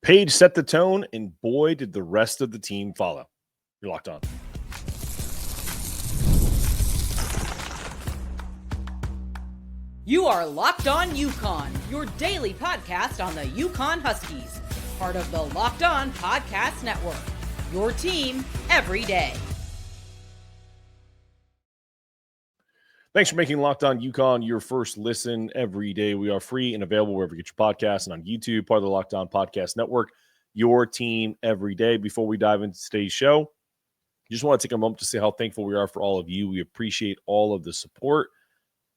Paige set the tone, and boy, did the rest of the team follow. You're locked on. You are Locked On UConn, your daily podcast on the UConn Huskies, part of the Locked On Podcast Network, your team every day. Thanks for making Locked On UConn your first listen every day. We are free and available wherever you get your podcasts and on YouTube, part of the Locked On Podcast Network, your team every day. Before we dive into today's show, just want to take a moment to say how thankful we are for all of you. We appreciate all of the support.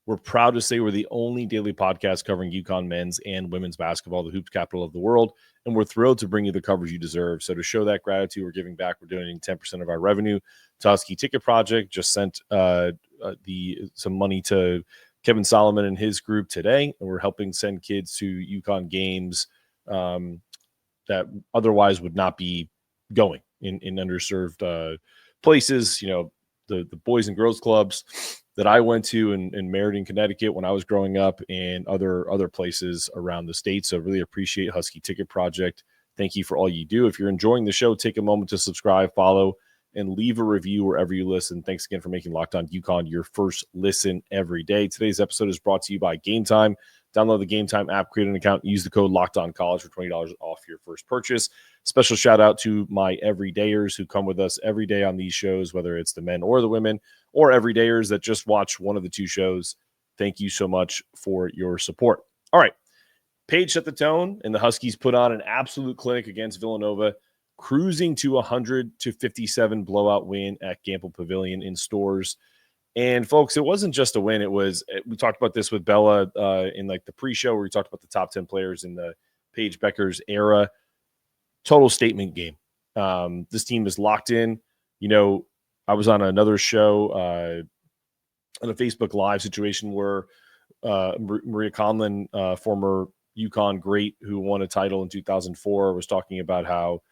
We're proud to say we're the only daily podcast covering UConn men's and women's basketball, the hoops capital of the world, and we're thrilled to bring you the coverage you deserve. So to show that gratitude, we're giving back. We're donating 10% of our revenue to Husky Ticket Project. Just sent some money to Kevin Solomon and his group today, and we're helping send kids to UConn games that otherwise would not be going in underserved places. You know, the boys and girls clubs that I went to in Meriden, Connecticut when I was growing up, and other places around the state. So really appreciate Husky Ticket Project. Thank you for all you do. If you're enjoying the show, take a moment to subscribe, follow, and leave a review wherever you listen. Thanks again for making Locked On UConn your first listen every day. Today's episode is brought to you by GameTime. Download the GameTime app, create an account, use the code LOCKEDONCollege for $20 off your first purchase. Special shout out to my everydayers who come with us every day on these shows, whether it's the men or the women, or everydayers that just watch one of the two shows. Thank you so much for your support. All right. Paige set the tone, and the Huskies put on an absolute clinic against Villanova, cruising to a 100-57 blowout win at Gamble Pavilion in Stores. And folks, it wasn't just a win. It was, we talked about this with Bella in like the pre-show where we talked about the top 10 players in the Paige Bueckers era. Total statement game. This team is locked in. You know, I was on another show on a Facebook Live situation where Maria Conlon, former UConn great who won a title in 2004, was talking about how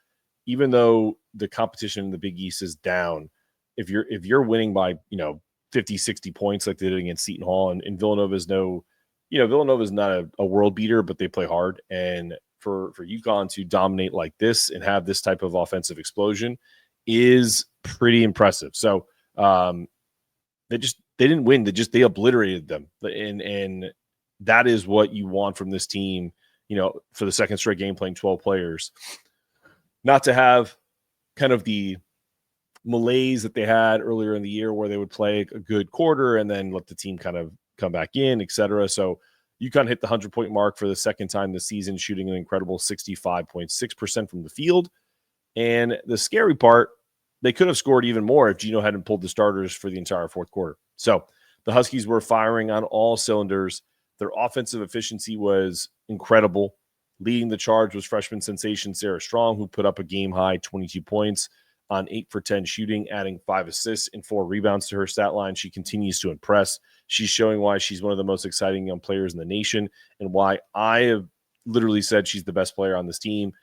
even though the competition in the Big East is down, if you're winning by, 50, 60 points like they did against Seton Hall, and Villanova's Villanova's not a world beater, but they play hard. And for UConn to dominate like this and have this type of offensive explosion is pretty impressive. So they didn't win. They obliterated them. And that is what you want from this team, for the second straight game playing 12 players. Not to have kind of the malaise that they had earlier in the year where they would play a good quarter and then let the team kind of come back in, et cetera. So UConn hit the 100-point mark for the second time this season, shooting an incredible 65.6% from the field. And the scary part, they could have scored even more if Gino hadn't pulled the starters for the entire fourth quarter. So the Huskies were firing on all cylinders. Their offensive efficiency was incredible. Leading the charge was freshman sensation Sarah Strong, who put up a game-high 22 points on 8 for 10 shooting, adding 5 assists and 4 rebounds to her stat line. She continues to impress. She's showing why she's one of the most exciting young players in the nation and why I have literally said she's the best player on this team.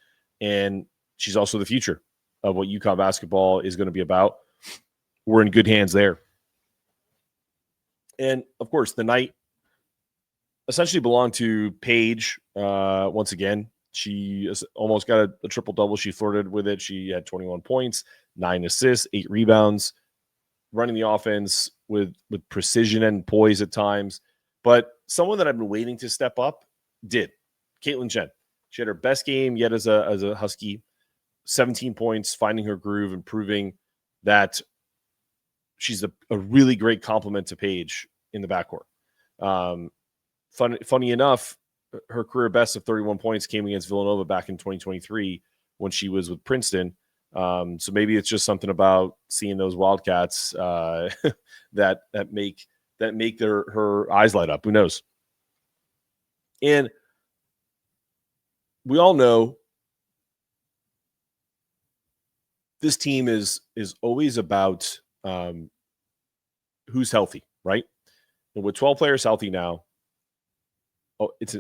And she's also the future of what UConn basketball is going to be about. We're in good hands there. And, of course, the night essentially belonged to Paige once again. She almost got a triple-double. She flirted with it. She had 21 points, 9 assists, 8 rebounds, running the offense with precision and poise at times. But someone that I've been waiting to step up did. Kaitlyn Chen. She had her best game yet as a Husky. 17 points, finding her groove and proving that she's a really great complement to Paige in the backcourt. Funny enough, her career best of 31 points came against Villanova back in 2023 when she was with Princeton. So maybe it's just something about seeing those Wildcats that make her eyes light up. Who knows? And we all know this team is always about who's healthy, right? And with 12 players healthy now, it's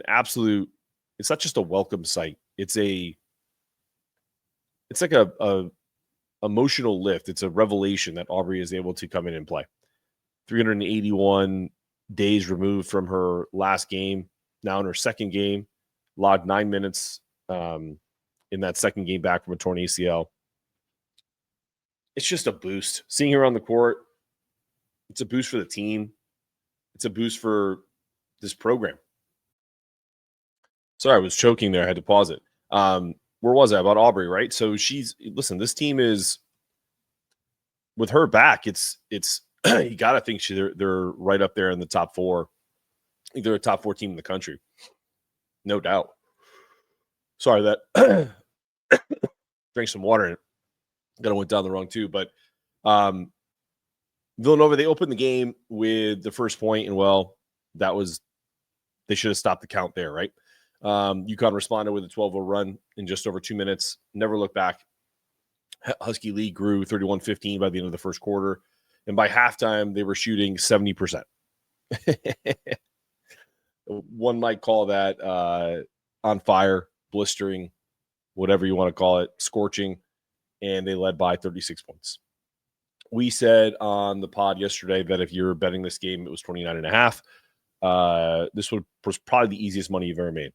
not just a welcome sight. It's like a emotional lift. It's a revelation that Aubrey is able to come in and play. 381 days removed from her last game, now in her second game, logged 9 minutes in in that second game back from a torn ACL. It's just a boost. Seeing her on the court, it's a boost for the team. It's a boost for this program. Sorry, I was choking there. I had to pause it. Where was I? About Aubrey, right? So listen, this team is, with her back, it's you got to think they're right up there in the top four. I think they're a top 4 team in the country. No doubt. Sorry, that drank some water and it kind of went down the wrong too. But Villanova, they opened the game with the first point, and they should have stopped the count there, right? UConn responded with a 12-0 run in just over 2 minutes. Never looked back. Husky lead grew 31-15 by the end of the first quarter. And by halftime, they were shooting 70%. One might call that on fire, blistering, whatever you want to call it, scorching. And they led by 36 points. We said on the pod yesterday that if you're betting this game, it was 29.5. This was probably the easiest money you've ever made.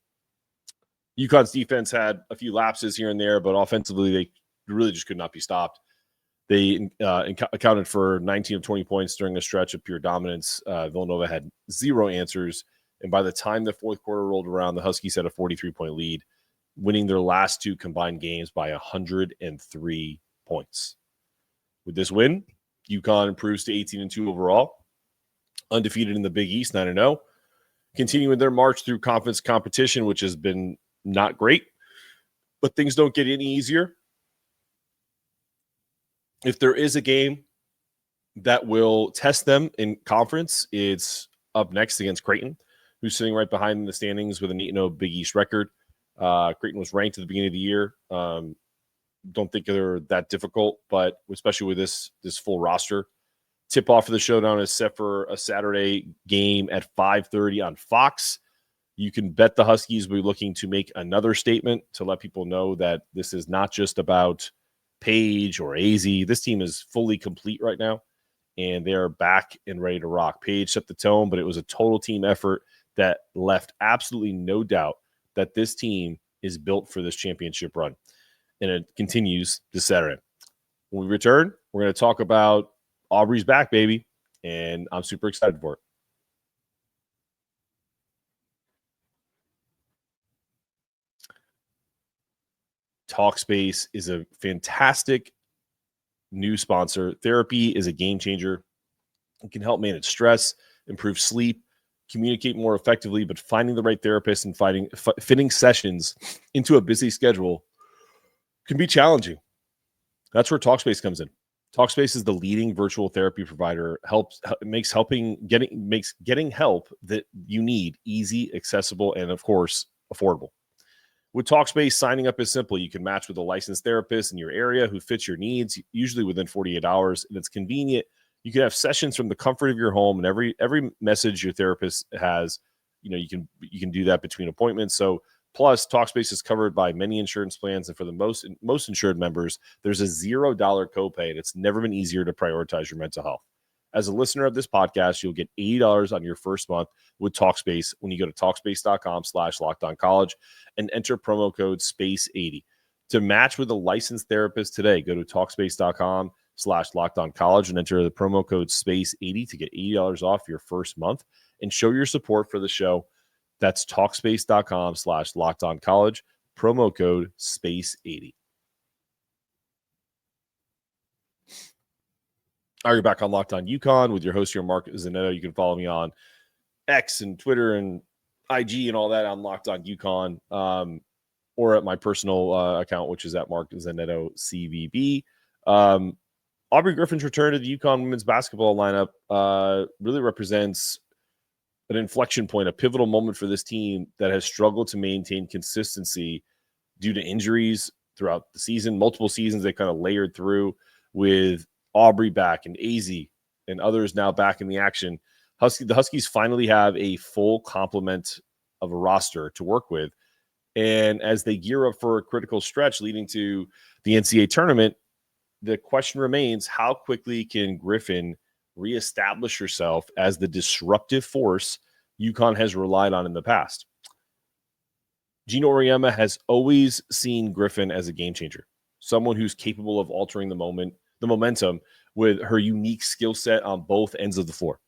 UConn's defense had a few lapses here and there, but offensively, they really just could not be stopped. They accounted for 19 of 20 points during a stretch of pure dominance. Villanova had 0 answers. And by the time the fourth quarter rolled around, the Huskies had a 43-point lead, winning their last 2 combined games by 103 points. With this win, UConn improves to 18-2 overall, undefeated in the Big East, 9-0, continuing their march through conference competition, which has been not great, but things don't get any easier. If there is a game that will test them in conference, it's up next against Creighton, who's sitting right behind in the standings with an 8-0 Big East record. Creighton was ranked at the beginning of the year. Don't think they're that difficult, but especially with this full roster. Tip-off of the showdown is set for a Saturday game at 5:30 on Fox. You can bet the Huskies will be looking to make another statement to let people know that this is not just about Paige or AZ. This team is fully complete right now, and they are back and ready to rock. Paige set the tone, but it was a total team effort that left absolutely no doubt that this team is built for this championship run. And it continues this Saturday. When we return, we're going to talk about Aubrey's back, baby, and I'm super excited for it. Talkspace is a fantastic new sponsor. Therapy is a game changer. It can help manage stress, improve sleep, communicate more effectively, but finding the right therapist and fitting sessions into a busy schedule can be challenging. That's where Talkspace comes in. Talkspace is the leading virtual therapy provider. Makes getting help that you need easy, accessible, and of course, affordable. With Talkspace, signing up is simple. You can match with a licensed therapist in your area who fits your needs, usually within 48 hours, and it's convenient. You can have sessions from the comfort of your home, and every message your therapist has, you can do that between appointments. So plus, Talkspace is covered by many insurance plans, and for the most insured members, there's a $0 copay, and it's never been easier to prioritize your mental health. As a listener of this podcast, you'll get $80 on your first month with Talkspace when you go to Talkspace.com/LockedOnCollege and enter promo code SPACE80. To match with a licensed therapist today, go to Talkspace.com/LockedOnCollege and enter the promo code SPACE80 to get $80 off your first month and show your support for the show. That's Talkspace.com/LockedOnCollege, promo code SPACE80. All right, you're back on Locked On UConn with your host here, Mark Zanetto. You can follow me on X and Twitter and IG and all that on Locked On UConn, or at my personal account, which is at Mark Zanetto CVB. Aubrey Griffin's return to the UConn women's basketball lineup really represents an inflection point, a pivotal moment for this team that has struggled to maintain consistency due to injuries throughout the season. Multiple seasons they kind of layered through with Aubrey back and AZ and others now back in the action. The Huskies finally have a full complement of a roster to work with. And as they gear up for a critical stretch leading to the NCAA tournament, the question remains, how quickly can Griffin reestablish herself as the disruptive force UConn has relied on in the past? Gino Auriemma has always seen Griffin as a game changer, someone who's capable of altering the momentum with her unique skill set on both ends of the floor.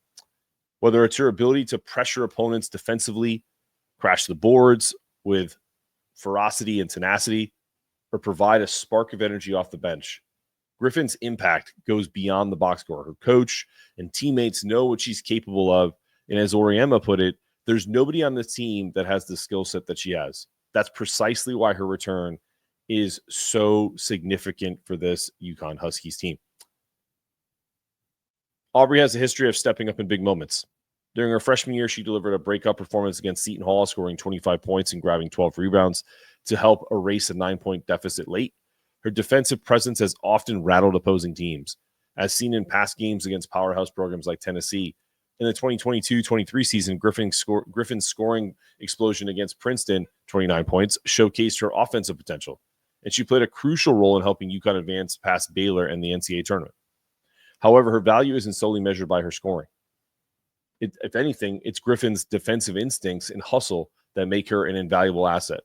Whether it's her ability to pressure opponents defensively, crash the boards with ferocity and tenacity, or provide a spark of energy off the bench, Griffin's impact goes beyond the box score. Her coach and teammates know what she's capable of, and as Auriemma put it, there's nobody on the team that has the skill set that she has. That's precisely why her return is so significant for this UConn Huskies team. Aubrey has a history of stepping up in big moments. During her freshman year, she delivered a breakout performance against Seton Hall, scoring 25 points and grabbing 12 rebounds to help erase a 9-point deficit late. Her defensive presence has often rattled opposing teams, as seen in past games against powerhouse programs like Tennessee. In the 2022-23 season, Griffin's scoring explosion against Princeton, 29 points, showcased her offensive potential, and she played a crucial role in helping UConn advance past Baylor in the NCAA tournament. However, her value isn't solely measured by her scoring. If anything, it's Griffin's defensive instincts and hustle that make her an invaluable asset.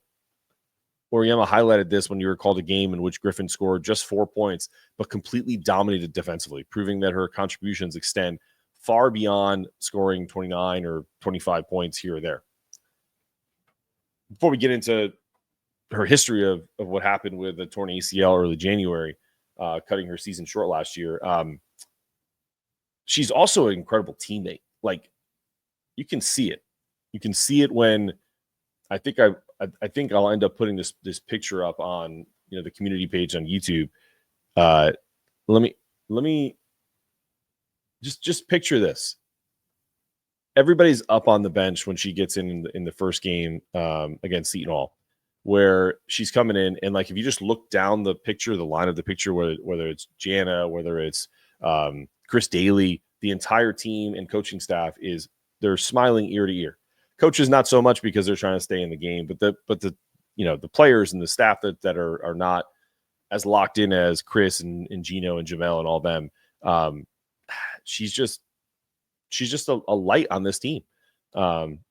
Auriemma highlighted this when you recalled a game in which Griffin scored just 4 points, but completely dominated defensively, proving that her contributions extend far beyond scoring 29 or 25 points here or there. Before we get into her history of what happened with the torn ACL early January, cutting her season short last year, she's also an incredible teammate. Like, you can see it. You can see it when I think I'll end up putting this picture up on the community page on YouTube. Let me just picture this. Everybody's up on the bench when she gets in the first game against Seton Hall, where she's coming in, and like if you just look down the picture, the line of the picture, whether it's Jana, whether it's Chris Daly, the entire team and coaching staff they're smiling ear to ear. Coaches not so much because they're trying to stay in the game, but the players and the staff that are not as locked in as Chris and Gino and Jamel and all them. She's just a light on this team. I'm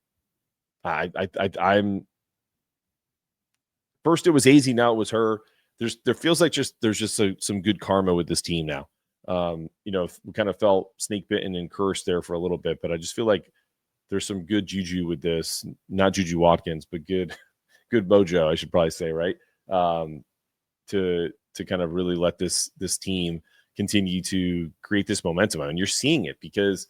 first it was Azzi, now it was her. There feels like there's just some good karma with this team now. We kind of felt snake bitten and cursed there for a little bit, but I just feel like there's some good juju with this, not Juju Watkins, but good mojo, I should probably say, right? To kind of really let this team continue to create this momentum. And you're seeing it because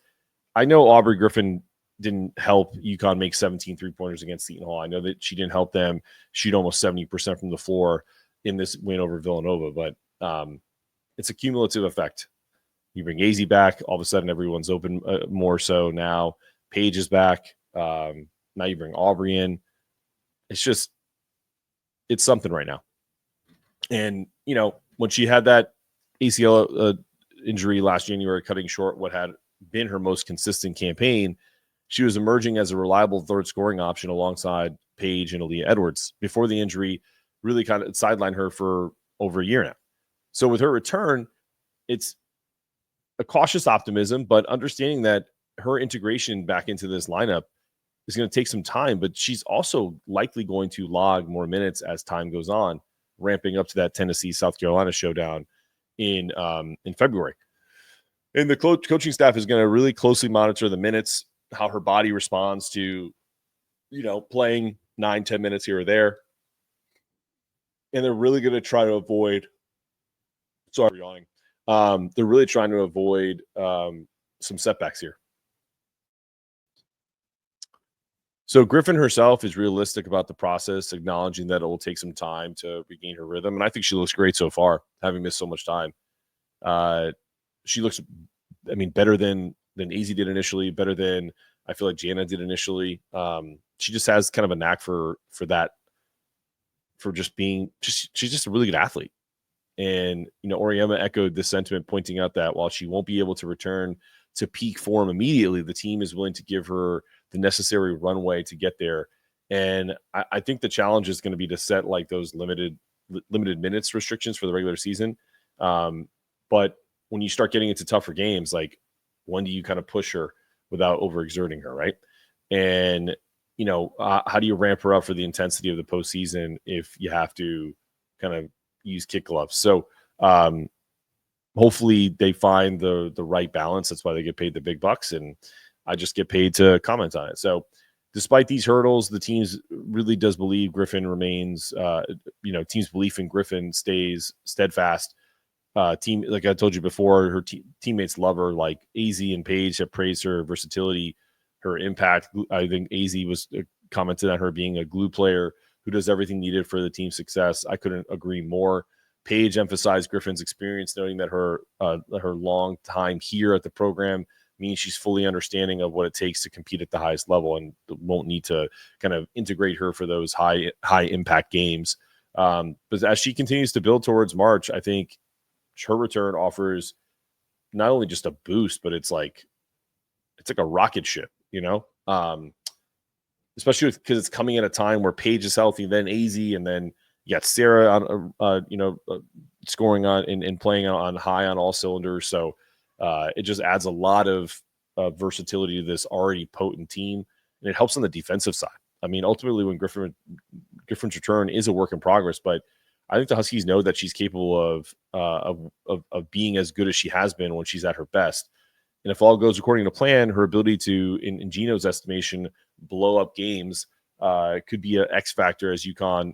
I know Aubrey Griffin didn't help UConn make 17 3-pointers against Seton Hall. I know that she didn't help them shoot almost 70% from the floor in this win over Villanova, but it's a cumulative effect. You bring Azzi back, all of a sudden everyone's open more so now. Paige is back. Now you bring Aubrey in. It's something right now. And, when she had that ACL injury last January, cutting short what had been her most consistent campaign, she was emerging as a reliable third scoring option alongside Paige and Aaliyah Edwards before the injury really kind of sidelined her for over a year now. So with her return, it's a cautious optimism, but understanding that her integration back into this lineup is going to take some time, but she's also likely going to log more minutes as time goes on, ramping up to that Tennessee-South Carolina showdown in February. And the coaching staff is going to really closely monitor the minutes, how her body responds to, playing 9-10 minutes here or there. And they're really going to try to avoid – sorry, yawning. They're really trying to avoid some setbacks here. So Griffin herself is realistic about the process, acknowledging that it will take some time to regain her rhythm. And I think she looks great so far, having missed so much time. She looks, better than Azzi did initially, better than I feel like Jana did initially. She just has kind of a knack for that, for just being – she's just a really good athlete. And, Auriemma echoed this sentiment, pointing out that while she won't be able to return to peak form immediately, the team is willing to give her the necessary runway to get there. And I think the challenge is going to be to set like those limited minutes restrictions for the regular season. But when you start getting into tougher games, like when do you kind of push her without overexerting her, right? And how do you ramp her up for the intensity of the postseason if you have to kind of use kick gloves? So hopefully they find the right balance. That's why they get paid the big bucks, and I just get paid to comment on it. So despite these hurdles, the teams really does believe Griffin remains, team's belief in Griffin stays steadfast. Team, like I told you before, her teammates love her. Like AZ and Paige have praised her versatility, her impact. I think AZ was commented on her being a glue player who does everything needed for the team's success. I couldn't agree more. Paige emphasized Griffin's experience, noting that her long time here at the program means she's fully understanding of what it takes to compete at the highest level and won't need to kind of integrate her for those high impact games. But as she continues to build towards March, I think her return offers not only just a boost, but it's like a rocket ship, especially because it's coming at a time where Paige is healthy, then AZ, and then you got Sarah on, scoring on and playing on high on all cylinders. So it just adds a lot of versatility to this already potent team, and it helps on the defensive side. I mean, ultimately, when Griffin's return is a work in progress, but I think the Huskies know that she's capable of being as good as she has been when she's at her best. And if all goes according to plan, her ability to, in Gino's estimation, blow up games could be an X factor as UConn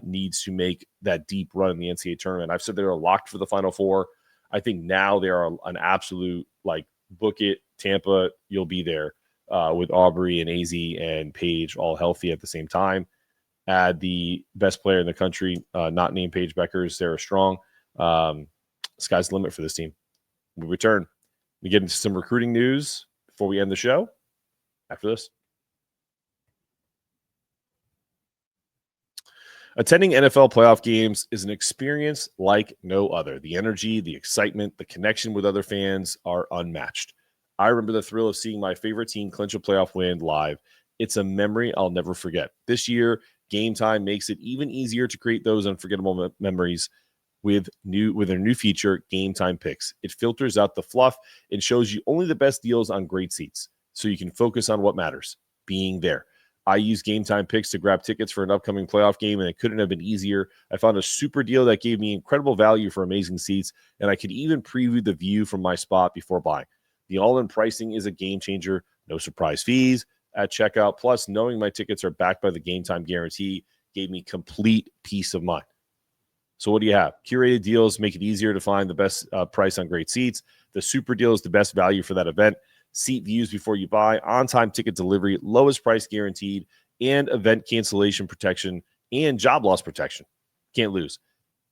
needs to make that deep run in the NCAA tournament. I've said they're locked for the Final Four. I think now they are an absolute, book it, Tampa, you'll be there with Aubrey and AZ and Paige all healthy at the same time. Add the best player in the country, not named Paige Bueckers, Sarah Strong. Sky's the limit for this team. We return. We get into some recruiting news before we end the show after this. Attending NFL playoff games is an experience like no other. The energy, the excitement, the connection with other fans are unmatched. I remember the thrill of seeing my favorite team clinch a playoff win live. It's a memory I'll never forget. This year, GameTime makes it even easier to create those unforgettable memories with their new feature, GameTime Picks. It filters out the fluff and shows you only the best deals on great seats, so you can focus on what matters, being there. I used GameTime Picks to grab tickets for an upcoming playoff game, and it couldn't have been easier. I found a super deal that gave me incredible value for amazing seats, and I could even preview the view from my spot before buying. The all-in pricing is a game changer. No surprise fees at checkout. Plus, knowing my tickets are backed by the GameTime guarantee gave me complete peace of mind. So what do you have? Curated deals make it easier to find the best price on great seats. The super deal is the best value for that event. Seat views before you buy, on-time ticket delivery, lowest price guaranteed, and event cancellation protection and job loss protection. Can't lose.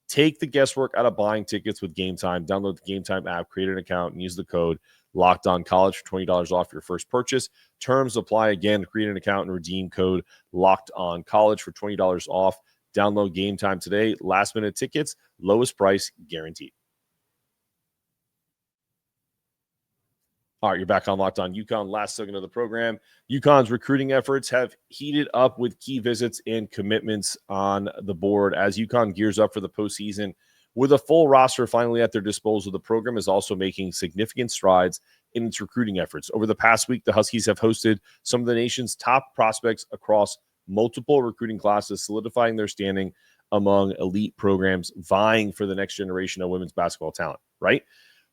Take the guesswork out of buying tickets with GameTime. Download the GameTime app, create an account, and use the code LOCKEDONCollege for $20 off your first purchase. Terms apply. Again, create an account and redeem code LOCKEDONCollege for $20 off. Download GameTime today. Last-minute tickets, lowest price guaranteed. All right, you're back on Locked On UConn. Last segment of the program. UConn's recruiting efforts have heated up with key visits and commitments on the board as UConn gears up for the postseason. With a full roster finally at their disposal, the program is also making significant strides in its recruiting efforts. Over the past week, the Huskies have hosted some of the nation's top prospects across multiple recruiting classes, solidifying their standing among elite programs vying for the next generation of women's basketball talent, right?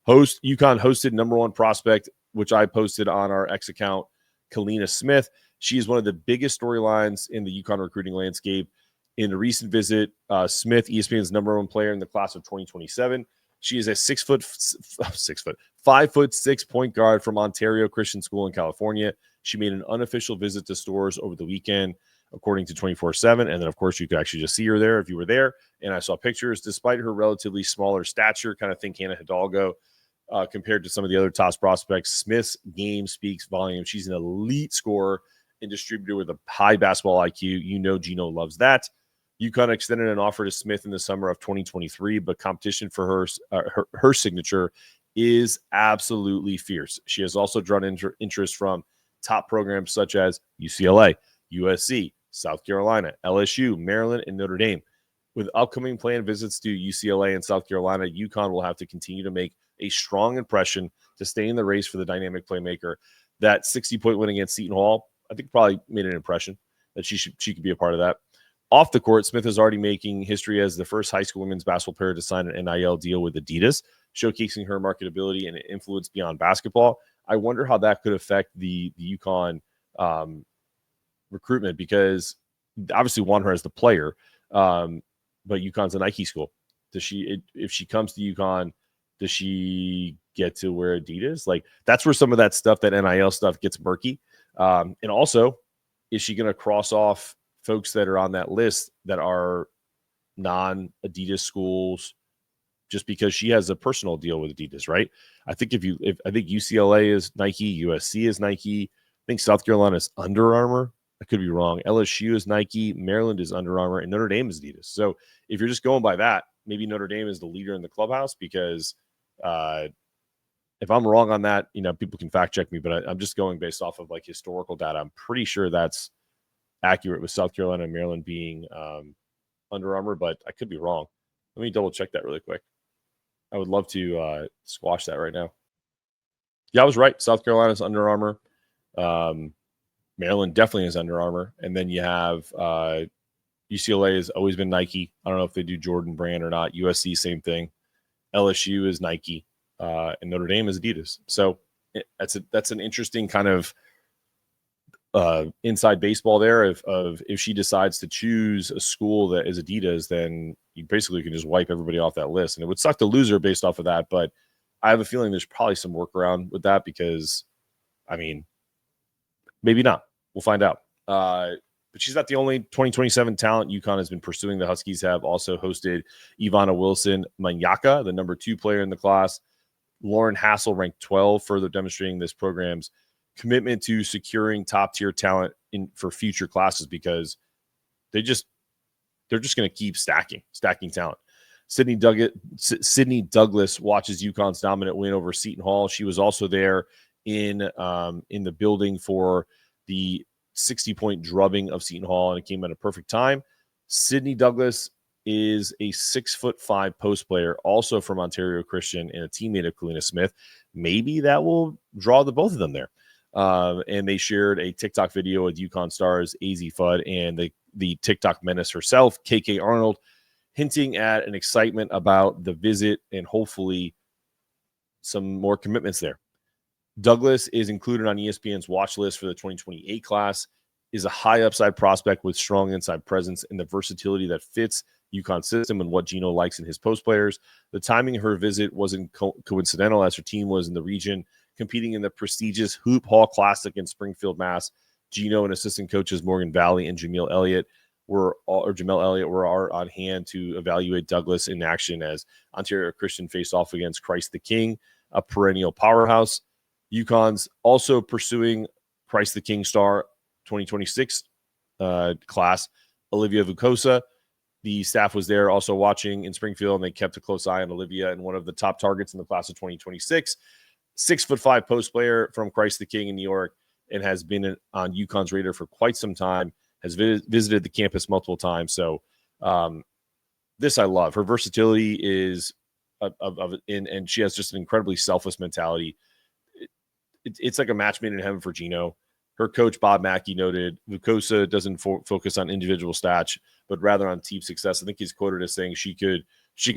UConn hosted number one prospect, which I posted on our X account, Kaitlyn Smith. She is one of the biggest storylines in the UConn recruiting landscape. In a recent visit, Smith, ESPN's number one player in the class of 2027. She is a 5'6" point guard from Ontario Christian School in California. She made an unofficial visit to stores over the weekend, according to 24/7. And then, of course, you could actually just see her there if you were there. And I saw pictures. Despite her relatively smaller stature, kind of think Hannah Hidalgo, compared to some of the other top prospects, Smith's game speaks volume. She's an elite scorer and distributor with a high basketball IQ. You know Gino loves that. UConn extended an offer to Smith in the summer of 2023, but competition for her signature is absolutely fierce. She has also drawn interest from top programs such as UCLA, USC, South Carolina, LSU, Maryland, and Notre Dame. With upcoming planned visits to UCLA and South Carolina, UConn will have to continue to make a strong impression to stay in the race for the dynamic playmaker. That 60-point win against Seton Hall, I think, probably made an impression. that she could be a part of that. Off the court, Smith is already making history as the first high school women's basketball player to sign an NIL deal with Adidas, showcasing her marketability and influence beyond basketball. I wonder how that could affect the UConn recruitment, because obviously want her as the player, but UConn's a Nike school. If she comes to UConn, does she get to wear Adidas? Like, that's where some of that stuff, that NIL stuff, gets murky. And also, is she going to cross off folks that are on that list that are non-Adidas schools just because she has a personal deal with Adidas, right? I think I think UCLA is Nike, USC is Nike. I think South Carolina is Under Armour. I could be wrong. LSU is Nike, Maryland is Under Armour, and Notre Dame is Adidas. So if you're just going by that, maybe Notre Dame is the leader in the clubhouse, because if I'm wrong on that, people can fact check me, but I'm just going based off of like historical data. I'm pretty sure that's accurate, with South Carolina and Maryland being Under Armour, but I could be wrong. Let me double check that really quick. I would love to squash that right now. Yeah, I was right. South Carolina's Under Armour. Maryland definitely is Under Armour. And then you have UCLA has always been Nike. I don't know if they do Jordan brand or not. USC, same thing. LSU is Nike. And Notre Dame is Adidas. So that's an interesting kind of inside baseball there. If she decides to choose a school that is Adidas, then you basically can just wipe everybody off that list. And it would suck to lose her based off of that. But I have a feeling there's probably some workaround with that, because, I mean, maybe not. We'll find out. But she's not the only 2027 talent UConn has been pursuing. The Huskies have also hosted Ivana Wilson-Manyaka, the number 2 player in the class. Lauren Hassel ranked 12, further demonstrating this program's commitment to securing top-tier talent for future classes, because they're just going to keep stacking talent. Sydney Douglas watches UConn's dominant win over Seton Hall. She was also there in the building for the 60-point drubbing of Seton Hall, and it came at a perfect time. Sydney Douglas is a 6'5" post player, also from Ontario Christian, and a teammate of Kalina Smith. Maybe that will draw the both of them there. And they shared a TikTok video with UConn stars AZ Fudd and the TikTok menace herself, KK Arnold, hinting at an excitement about the visit and hopefully some more commitments there. Douglas is included on ESPN's watch list for the 2028 class, is a high upside prospect with strong inside presence and the versatility that fits UConn's system and what Gino likes in his post players. The timing of her visit wasn't coincidental, as her team was in the region competing in the prestigious Hoop Hall Classic in Springfield, Mass. Gino and assistant coaches Morgan Valley and Jamel Elliott were on hand to evaluate Douglas in action as Ontario Christian faced off against Christ the King, a perennial powerhouse. UConn's also pursuing Christ the King star 2026 class, Olivia Vukosa. The staff was there also watching in Springfield, and they kept a close eye on Olivia, and one of the top targets in the class of 2026. 6'5" post player from Christ the King in New York, and has been on UConn's radar for quite some time, has visited the campus multiple times. So this I love. Her versatility is and she has just an incredibly selfless mentality. It's like a match made in heaven for Gino. Her coach, Bob Mackey, noted Vukosa doesn't focus on individual stats, but rather on team success. I think he's quoted as saying she could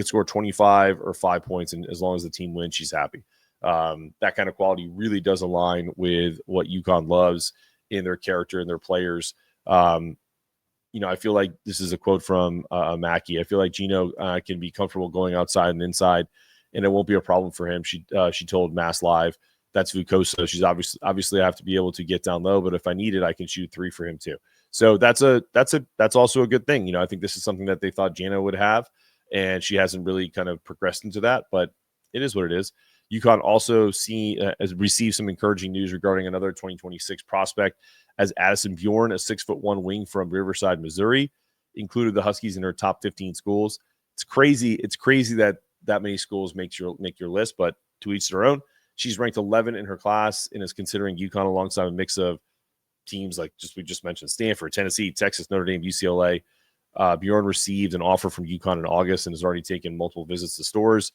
score 25 or 5 points, and as long as the team wins, she's happy. That kind of quality really does align with what UConn loves in their character and their players. I feel like this is a quote from Mackey. I feel like Gino can be comfortable going outside and inside, and it won't be a problem for him. She told Mass Live. That's Vukosa. She's obviously I have to be able to get down low, but if I need it, I can shoot 3 for him too. So that's also a good thing. I think this is something that they thought Jana would have, and she hasn't really kind of progressed into that, but it is what it is. UConn also has received some encouraging news regarding another 2026 prospect, as Addison Bjorn, a 6'1" wing from Riverside, Missouri, included the Huskies in her top 15 schools. It's crazy. It's crazy that many schools make your list, but to each their own. She's ranked 11 in her class and is considering UConn alongside a mix of teams like we just mentioned: Stanford, Tennessee, Texas, Notre Dame, UCLA. Bjorn received an offer from UConn in August and has already taken multiple visits to stores.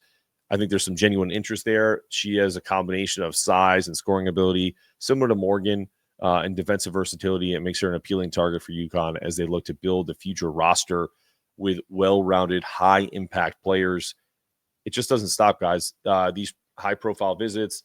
I think there's some genuine interest there. She has a combination of size and scoring ability, similar to Morgan, and defensive versatility. It makes her an appealing target for UConn as they look to build the future roster with well-rounded, high-impact players. It just doesn't stop, guys. These high-profile visits,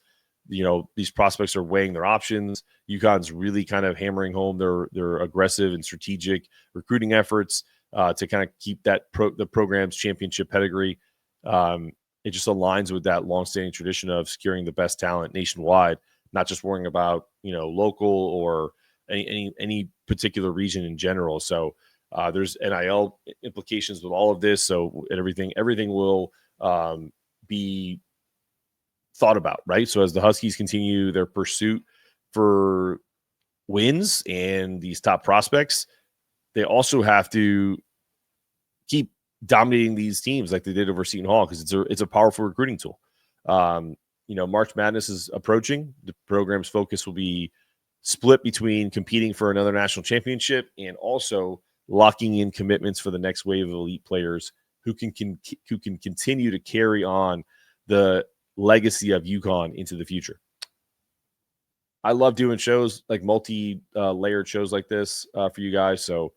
these prospects are weighing their options. UConn's really kind of hammering home their aggressive and strategic recruiting efforts to kind of keep the program's championship pedigree. It just aligns with that longstanding tradition of securing the best talent nationwide, not just worrying about local or any particular region in general. So there's NIL implications with all of this. So everything will be thought about, right? So as the Huskies continue their pursuit for wins and these top prospects, they also have to keep dominating these teams like they did over Seton Hall, because it's a powerful recruiting tool. March Madness is approaching. The program's focus will be split between competing for another national championship and also locking in commitments for the next wave of elite players who can continue to carry on the legacy of UConn into the future. I love doing shows like multi-layered shows like this for you guys. So,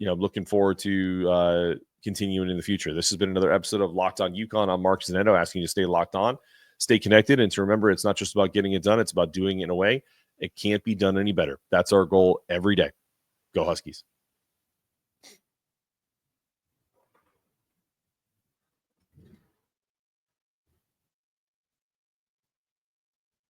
looking forward to continuing in the future. This has been another episode of Locked On UConn. I'm Mark Zanetto, asking you to stay locked on, stay connected, and to remember, it's not just about getting it done. It's about doing it in a way it can't be done any better. That's our goal every day. Go Huskies.